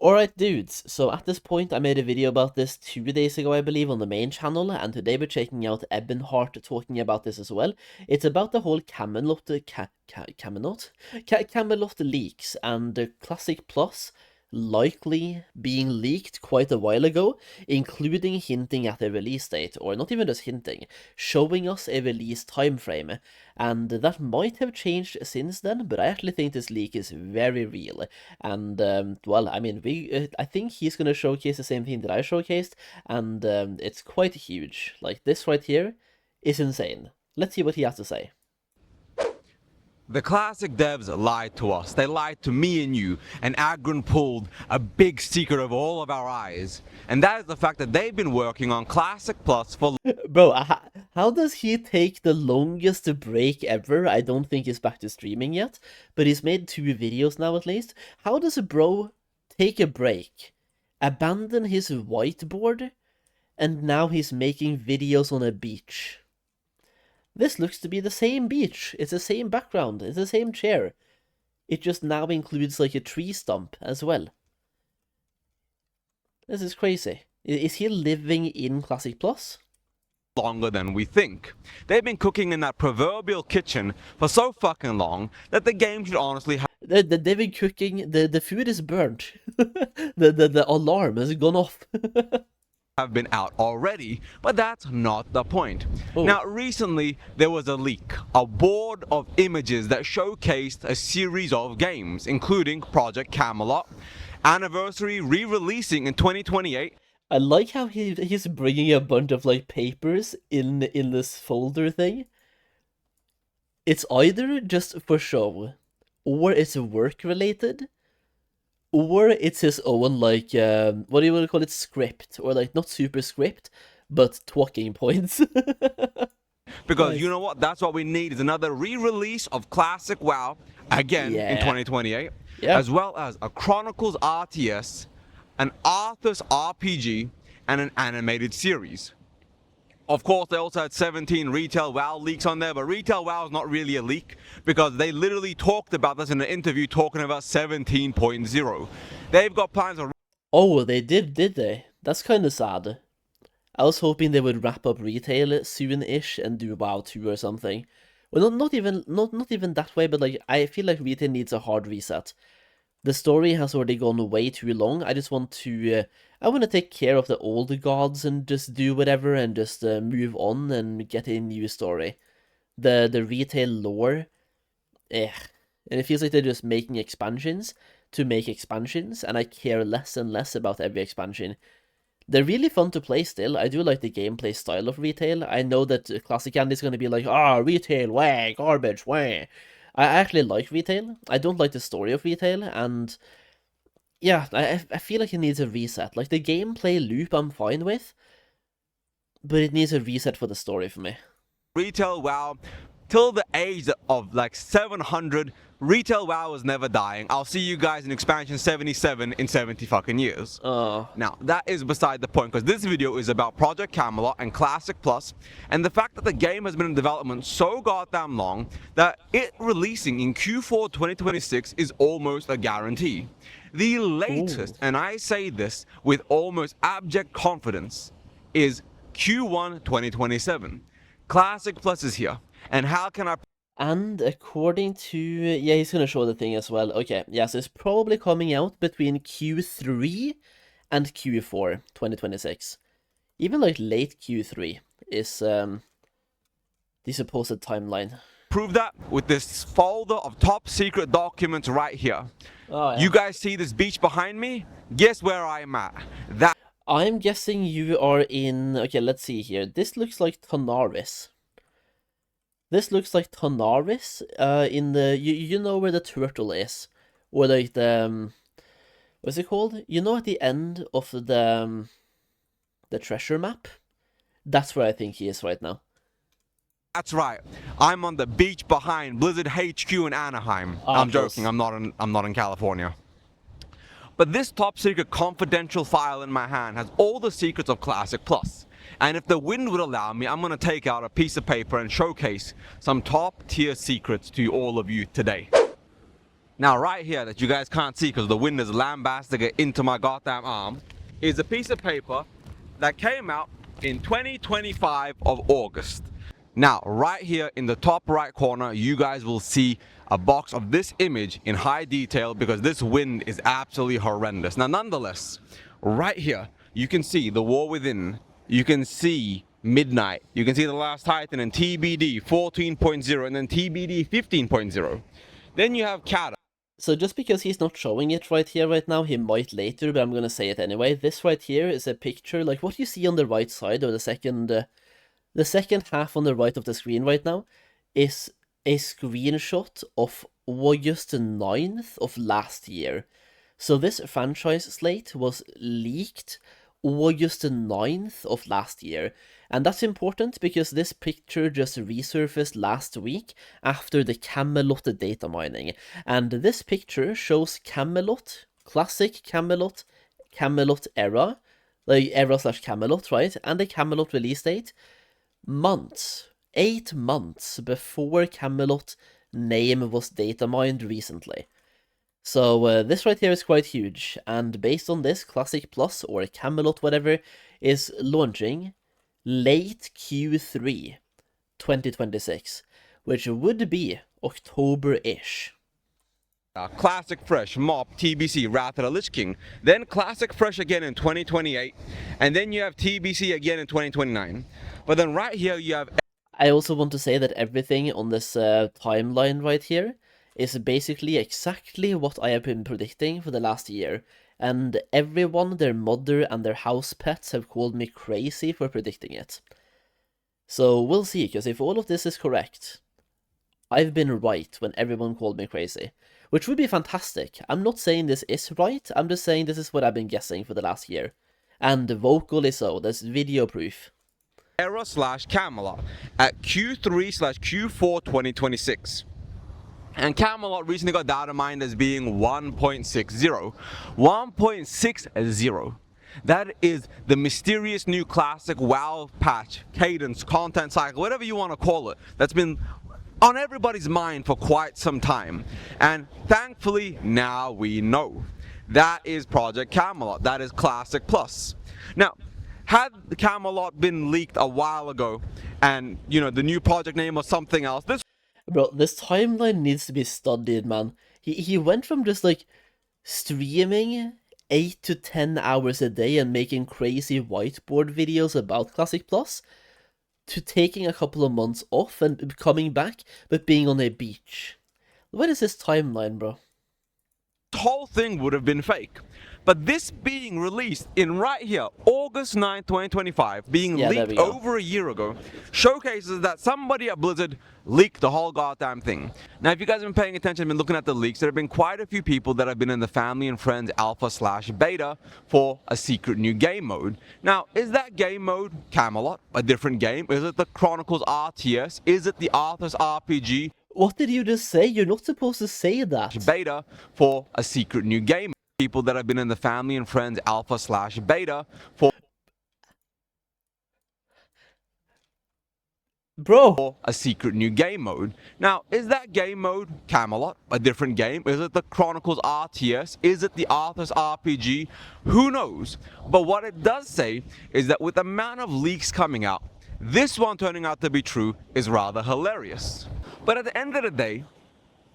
Alright dudes, so at this point I made a video about this 2 days ago I believe on the main channel, and today we're checking out Ebonheart talking about this as well. It's about the whole Camelot leaks and the Classic Plus likely being leaked quite a while ago, including hinting at a release date, or not even just hinting, showing us a release time frame. And that might have changed since then, but I actually think this leak is very real. And, well, I mean, I think he's gonna showcase the same thing that I showcased, and it's quite huge. Like, this right here is insane. Let's see what he has to say. The Classic devs lied to us. They lied to me and you, and Agron pulled a big secret of all of our eyes. And that is the fact that they've been working on Classic Plus for... Bro, how does he take the longest break ever? I don't think he's back to streaming yet, but he's made 2 videos now at least. How does a bro take a break, abandon his whiteboard, and now he's making videos on a beach? This looks to be the same beach. It's the same background. It's the same chair. It just now includes like a tree stump as well. This is crazy. Is he living in Classic Plus? Longer than we think. They've been cooking in that proverbial kitchen for so fucking long that the game should honestly have... They've been cooking, the food is burnt. the alarm has gone off. have been out already, but that's not the point. Oh. Now, recently there was a leak, a board of images that showcased a series of games, including Project Camelot, Anniversary re-releasing in 2028. I like how he's bringing a bunch of like papers in this folder thing. It's either just for show, or it's work related, or it's his own, like, what do you want to call it, script, or like, not super script, but talking points. Because nice. You know what, that's what we need, is another re-release of Classic WoW, again in 2028, as well as a Chronicles RTS, an Arthas RPG, and an animated series. Of course, they also had 17 Retail WoW leaks on there, but Retail WoW is not really a leak because they literally talked about this in an interview talking about 17.0. They've got plans on... Oh, they did they? That's kind of sad. I was hoping they would wrap up Retail soon-ish and do WoW 2 or something. Well, not even that way, but like, I feel like Retail needs a hard reset. The story has already gone way too long. I just want to... I want to take care of the old gods and just do whatever and just move on and get a new story. The Retail lore, and it feels like they're just making expansions to make expansions, and I care less and less about every expansion. They're really fun to play still. I do like the gameplay style of Retail. I know that Classic Andy's going to be like, Retail, wah, garbage, wah. I actually like Retail. I don't like the story of Retail, and... yeah, I feel like it needs a reset. Like, the gameplay loop I'm fine with, but it needs a reset for the story for me. Retail WoW, till the age of like 700, Retail WoW is never dying. I'll see you guys in expansion 77 in 70 fucking years. Now, that is beside the point, because this video is about Project Camelot and Classic Plus, and the fact that the game has been in development so goddamn long that it releasing in Q4 2026 is almost a guarantee. The latest, and I say this with almost abject confidence, is Q1 2027. Classic Plus is here, and how can I... And according to... yeah, he's gonna show the thing as well. Okay, yeah, so it's probably coming out between Q3 and Q4 2026. Even like late Q3 is the supposed timeline. Prove that with this folder of top secret documents right here. Oh, yeah. You guys see this beach behind me? Guess where I'm at. That... I'm guessing you are in... okay, let's see here. This looks like Tanaris. This looks like Tanaris, in the... you know where the turtle is? Or like the... what's it called? You know at the end of the treasure map? That's where I think he is right now. That's right. I'm on the beach behind Blizzard HQ in Anaheim. I'm joking. I'm not in California. But this top secret confidential file in my hand has all the secrets of Classic Plus. And if the wind would allow me, I'm going to take out a piece of paper and showcase some top tier secrets to all of you today. Now right here that you guys can't see because the wind is lambasting it into my goddamn arm is a piece of paper that came out in 2025 of August. Now right here in the top right corner you guys will see a box of this image in high detail because this wind is absolutely horrendous. Now nonetheless, right here you can see the War Within, you can see Midnight, you can see The Last Titan and TBD 14.0 and then TBD 15.0. Then you have Kata. So just because he's not showing it right here right now, he might later, but I'm gonna say it anyway. This right here is a picture, like what you see on the right side, or the second half on the right of the screen right now, is a screenshot of August the 9th of last year. So this franchise slate was leaked August the 9th of last year. And that's important because this picture just resurfaced last week after the Camelot data mining. And this picture shows Camelot, classic Camelot, Camelot era, like era/Camelot, right? And the Camelot release date, 8 months before Camelot name was data mined recently. So this right here is quite huge, and based on this, Classic Plus, or Camelot whatever, is launching late Q3 2026, which would be October-ish. Classic Fresh, Mop, TBC, Wrath of the Lich King, then Classic Fresh again in 2028, and then you have TBC again in 2029. But then right here you have... I also want to say that everything on this timeline right here is basically exactly what I have been predicting for the last year, and everyone, their mother and their house pets have called me crazy for predicting it. So we'll see, because if all of this is correct, I've been right when everyone called me crazy, which would be fantastic. I'm not saying this is right, I'm just saying this is what I've been guessing for the last year. And vocally so, there's video proof. Era/Camelot at Q3/Q4 2026. And Camelot recently got data mined as being 1.60. 1.60. That is the mysterious new classic WoW patch, cadence, content cycle, whatever you want to call it, that's been on everybody's mind for quite some time. And thankfully, now we know. That is Project Camelot. That is Classic Plus. Now, had the Camelot been leaked a while ago and, you know, the new project name was something else, Bro, this timeline needs to be studied, man. He went from just, like, streaming 8 to 10 hours a day and making crazy whiteboard videos about Classic Plus to taking a couple of months off and coming back, but being on a beach. What is this timeline, bro? The whole thing would have been fake. But this being released in right here, August 9, 2025, being leaked over a year ago, showcases that somebody at Blizzard leaked the whole goddamn thing. Now, if you guys have been paying attention and been looking at the leaks, there have been quite a few people that have been in the family and friends alpha/beta for a secret new game mode. Now, is that game mode Camelot, a different game? Is it the Chronicles RTS? Is it the Arthur's RPG? What did you just say? You're not supposed to say that. Beta for a secret new game. People that have been in the family and friends alpha/beta for a secret new game mode. Now, is that game mode Camelot, a different game? Is it the Chronicles RTS? Is it the Arthur's RPG? Who knows? But what it does say is that with the amount of leaks coming out, this one turning out to be true is rather hilarious. But at the end of the day,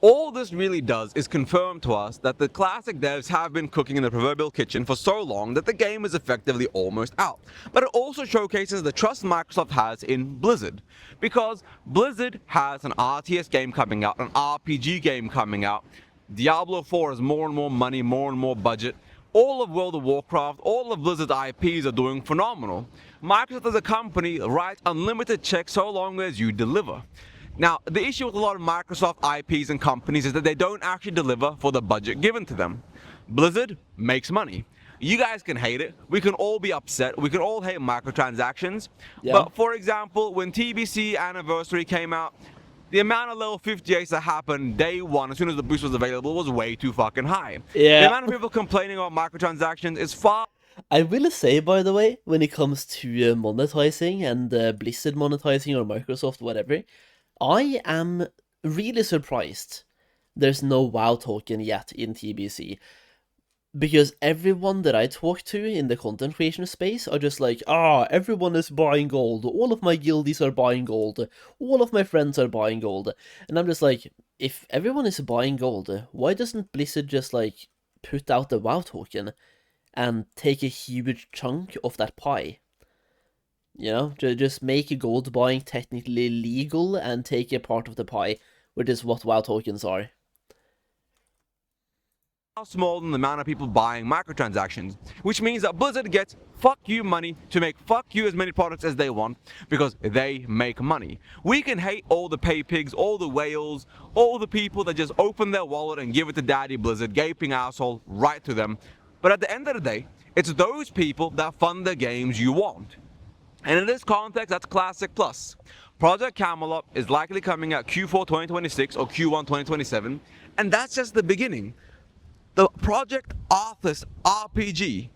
all this really does is confirm to us that the classic devs have been cooking in the proverbial kitchen for so long that the game is effectively almost out. But it also showcases the trust Microsoft has in Blizzard. Because Blizzard has an RTS game coming out, an RPG game coming out. Diablo 4 has more and more money, more and more budget. All of World of Warcraft, all of Blizzard's IPs are doing phenomenal. Microsoft as a company writes unlimited checks so long as you deliver. Now, the issue with a lot of Microsoft IPs and companies is that they don't actually deliver for the budget given to them. Blizzard makes money. You guys can hate it. We can all be upset. We can all hate microtransactions. Yeah. But for example, when TBC Anniversary came out, the amount of level 58s that happened day one, as soon as the boost was available, was way too fucking high. Yeah. The amount of people complaining about microtransactions is far... I will say, by the way, when it comes to monetizing and Blizzard monetizing or Microsoft, whatever, I am really surprised there's no WoW token yet in TBC. Because everyone that I talk to in the content creation space are just like, everyone is buying gold, all of my guildies are buying gold, all of my friends are buying gold. And I'm just like, if everyone is buying gold, why doesn't Blizzard just like put out the WoW token and take a huge chunk of that pie? You know, just make gold buying technically legal and take a part of the pie, which is what WoW tokens are. Smaller than the amount of people buying microtransactions, which means that Blizzard gets fuck you money to make fuck you as many products as they want because they make money. We can hate all the pay pigs, all the whales, all the people that just open their wallet and give it to Daddy Blizzard, gaping asshole, right to them. But at the end of the day, it's those people that fund the games you want. And in this context, that's Classic Plus. Project Camelot is likely coming out Q4 2026 or Q1 2027, and that's just the beginning. The Project Arthas RPG,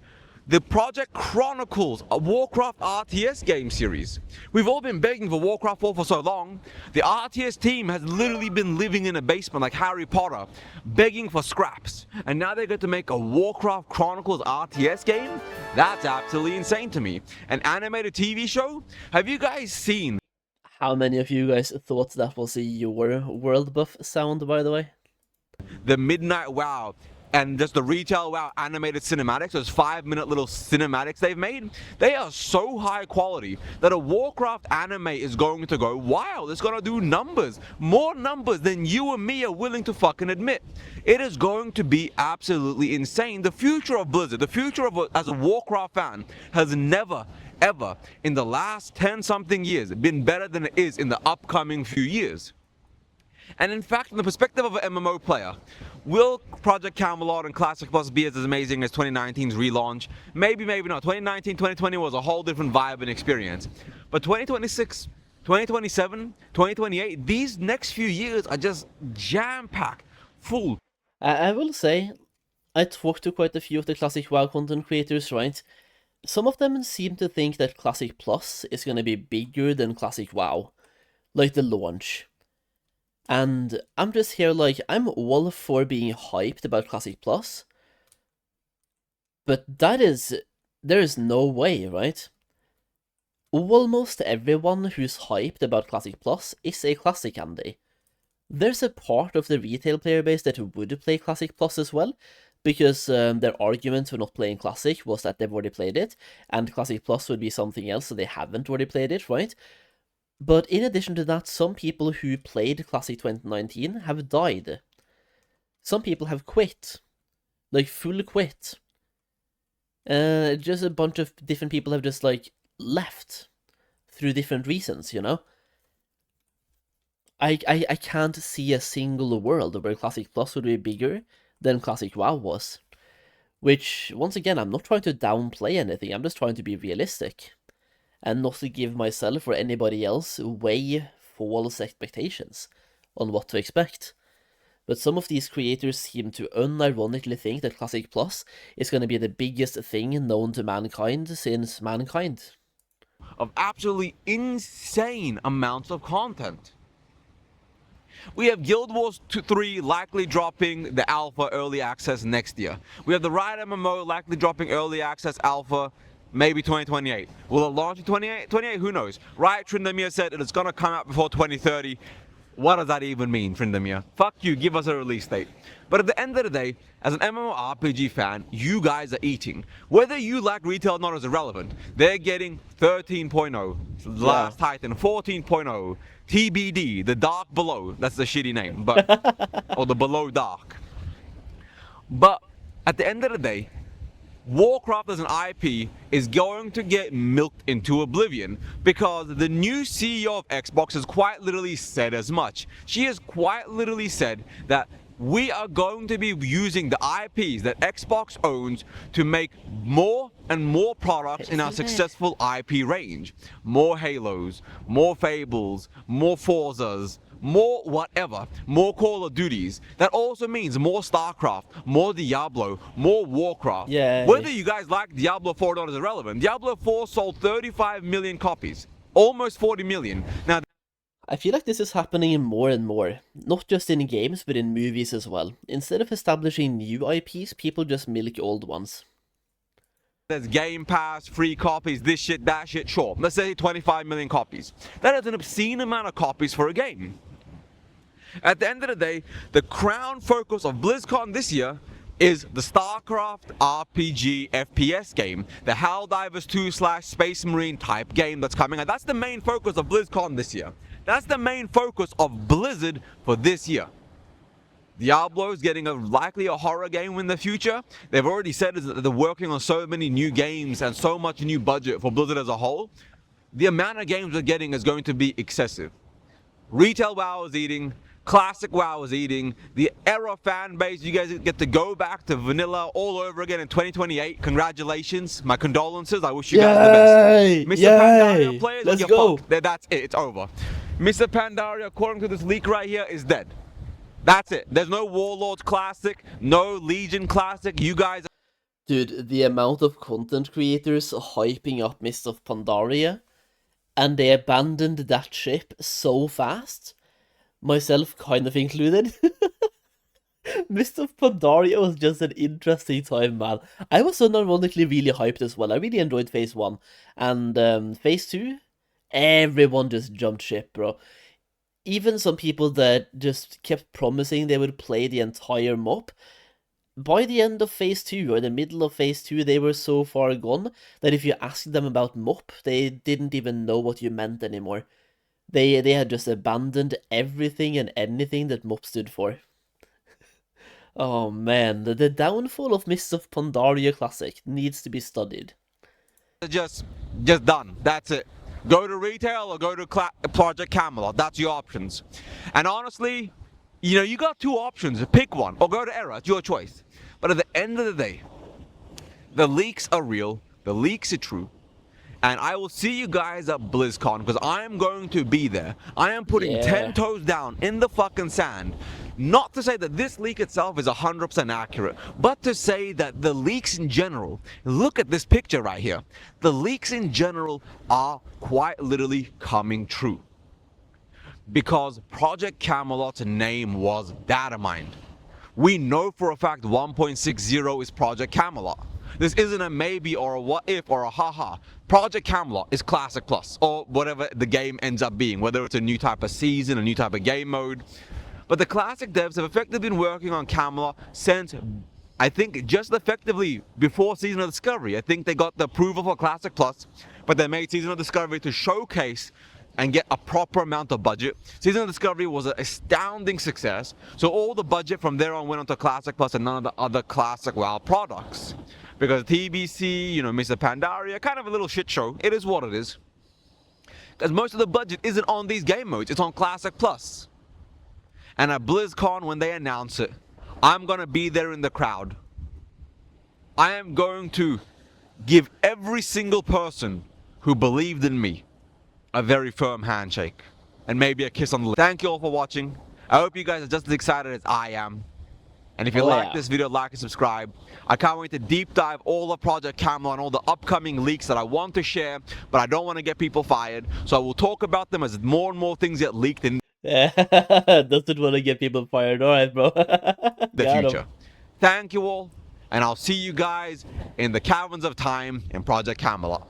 the Project Chronicles, a Warcraft RTS game series. We've all been begging for Warcraft 4 for so long. The RTS team has literally been living in a basement like Harry Potter, begging for scraps. And now they get to make a Warcraft Chronicles RTS game? That's absolutely insane to me. An animated TV show? Have you guys seen? How many of you guys thought that was your World Buff sound, by the way? The Midnight WoW and just the retail WoW animated cinematics, those 5-minute little cinematics they've made, they are so high quality that a Warcraft anime is going to go wild. It's going to do numbers, more numbers than you and me are willing to fucking admit. It is going to be absolutely insane. The future of Blizzard, the future of as a Warcraft fan has never, ever in the last 10-something years been better than it is in the upcoming few years. And in fact, from the perspective of an MMO player, will Project Camelot and Classic Plus be as amazing as 2019's relaunch? Maybe, maybe not. 2019, 2020 was a whole different vibe and experience. But 2026, 2027, 2028, these next few years are just jam-packed, full. I will say, I talked to quite a few of the Classic WoW content creators, right? Some of them seem to think that Classic Plus is going to be bigger than Classic WoW, like the launch. And I'm just here like, I'm all for being hyped about Classic Plus, but there is no way, right? Almost everyone who's hyped about Classic Plus is a Classic Andy. There's a part of the retail player base that would play Classic Plus as well, because their argument for not playing Classic was that they've already played it, and Classic Plus would be something else, so they haven't already played it, right? But in addition to that, some people who played Classic 2019 have died. Some people have quit. Like, full quit. Just a bunch of different people have just, like, left. Through different reasons, you know? I can't see a single world where Classic Plus would be bigger than Classic WoW was. Which, once again, I'm not trying to downplay anything, I'm just trying to be realistic. And not to give myself or anybody else way false expectations on what to expect. But some of these creators seem to unironically think that Classic Plus is going to be the biggest thing known to mankind since mankind. Of absolutely insane amounts of content. We have Guild Wars 3 likely dropping the alpha early access next year. We have the Riot MMO likely dropping early access alpha maybe 2028. Will it launch in 2028? Who knows? Riot Tryndamere said that it's going to come out before 2030. What does that even mean, Tryndamere? Fuck you, give us a release date. But at the end of the day, as an MMORPG fan, you guys are eating. Whether you like retail or not is irrelevant. They're getting 13.0, Last Titan 14.0, TBD, the Dark Below. That's the shitty name, but or the Below Dark. But at the end of the day, Warcraft as an IP is going to get milked into oblivion because the new CEO of Xbox has quite literally said as much. She has quite literally said that we are going to be using the IPs that Xbox owns to make more and more products in our successful IP range. More Halos, more Fables, more Forzas, more whatever, more Call of Duties. That also means more StarCraft, more Diablo, more Warcraft. Yeah. Whether you guys like Diablo 4 or not is irrelevant. Diablo 4 sold 35 million copies, almost 40 million. Now, I feel like this is happening more and more, not just in games, but in movies as well. Instead of establishing new IPs, people just milk old ones. There's Game Pass, free copies, this shit, that shit, sure. Let's say 25 million copies. That is an obscene amount of copies for a game. At the end of the day, the crown focus of BlizzCon this year is the StarCraft RPG FPS game, the Helldivers 2/Space Marine type game that's coming out. That's the main focus of BlizzCon this year. That's the main focus of Blizzard for this year. Diablo is getting likely a horror game in the future. They've already said that they're working on so many new games and so much new budget for Blizzard as a whole. The amount of games we're getting is going to be excessive. Retail WoW is eating. Classic WoW is eating. The era fan base, you guys get to go back to vanilla all over again in 2028. Congratulations. My condolences. I wish you guys the best. Mr. Pandaria players, let's go. That's it. It's over. Mr. Pandaria, according to this leak right here, is dead. That's it. There's no Warlords Classic, no Legion Classic. You guys... Dude, the amount of content creators hyping up Mist of Pandaria, and they abandoned that ship so fast, myself kind of included. Mist of Pandaria was just an interesting time, man. I was unironically really hyped as well. I really enjoyed Phase 1. And Phase 2, everyone just jumped ship, bro. Even some people that just kept promising they would play the entire mop, by the end of Phase 2, or the middle of Phase 2, they were so far gone that if you asked them about mop, they didn't even know what you meant anymore. They had just abandoned everything and anything that mop stood for. Oh man, the downfall of Mists of Pandaria Classic needs to be studied. Just done. That's it. Go to retail or go to Project Camelot. That's your options. And honestly, you know, you got two options. Pick one or go to Era. It's your choice. But at the end of the day, the leaks are real. The leaks are true. And I will see you guys at BlizzCon because I am going to be there. I am putting 10 toes down in the fucking sand. Not to say that this leak itself is 100% accurate, but to say that the leaks in general, look at this picture right here. The leaks in general are quite literally coming true. Because Project Camelot's name was data mined. We know for a fact 1.60 is Project Camelot. This isn't a maybe or a what if or a haha. Project Camelot is Classic Plus, or whatever the game ends up being, whether it's a new type of season, a new type of game mode. But the Classic devs have effectively been working on Camelot since, I think, just effectively before Season of Discovery. I think they got the approval for Classic Plus, but they made Season of Discovery to showcase and get a proper amount of budget. Season of Discovery was an astounding success, so all the budget from there on went on to Classic Plus and none of the other Classic WoW products. Because TBC, you know, Mr. Pandaria, kind of a little shit show. It is what it is. Because most of the budget isn't on these game modes, it's on Classic Plus. And at BlizzCon, when they announce it, I'm going to be there in the crowd. I am going to give every single person who believed in me a very firm handshake. And maybe a kiss on the lips. Thank you all for watching. I hope you guys are just as excited as I am. And if you like this video, like and subscribe. I can't wait to deep dive all of Project Camelot and all the upcoming leaks that I want to share, but I don't want to get people fired. So I will talk about them as more and more things get leaked in doesn't want to get people fired. Alright, bro. the future. Thank you all, and I'll see you guys in the caverns of time in Project Camelot.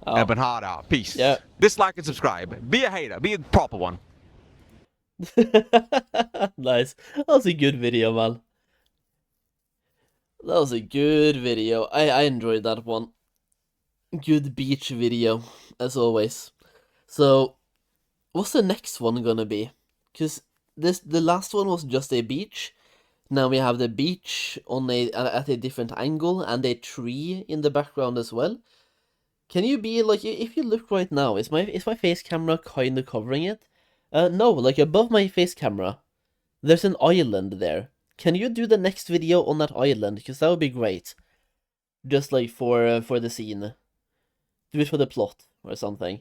Ebon Hard out. Peace. Yeah. Dislike and subscribe. Be a hater. Be a proper one. Nice. That was a good video, man. That was a good video. I enjoyed that one. Good beach video, as always. So, what's the next one gonna be? Because the last one was just a beach. Now we have the beach on at a different angle and a tree in the background as well. Can you be like, if you look right now, is my face camera kind of covering it? No, like above my face camera, there's an island there. Can you do the next video on that island? Because that would be great. Just like for the scene. Do it for the plot or something.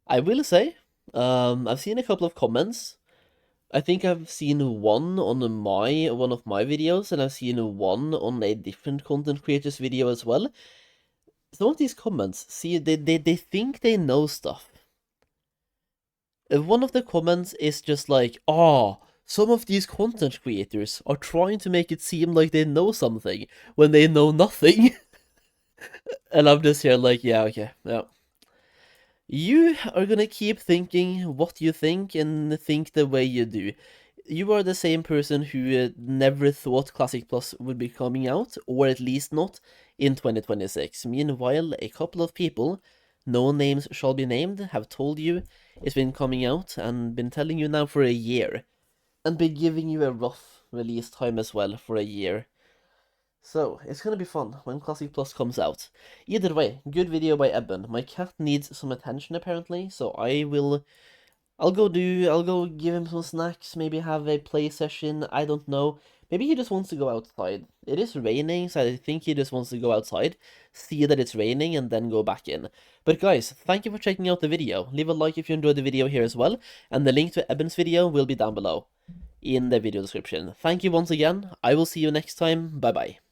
I will say, I've seen a couple of comments. I think I've seen one on one of my videos, and I've seen one on a different content creator's video as well. Some of these comments, see, they think they know stuff. One of the comments is just like, oh, some of these content creators are trying to make it seem like they know something when they know nothing. And I'm just here like, yeah, okay, yeah. You are gonna keep thinking what you think and think the way you do. You are the same person who never thought Classic Plus would be coming out, or at least not in 2026. Meanwhile, a couple of people, no names shall be named, have told you it's been coming out and been telling you now for a year, and been giving you a rough release time as well for a year. So, it's gonna be fun when Classic Plus comes out. Either way, good video by Eben. My cat needs some attention apparently, so I'll go give him some snacks, maybe have a play session, I don't know. Maybe he just wants to go outside. It is raining, so I think he just wants to go outside, see that it's raining, and then go back in. But guys, thank you for checking out the video. Leave a like if you enjoyed the video here as well, and the link to Eben's video will be down below in the video description. Thank you once again. I will see you next time. Bye bye.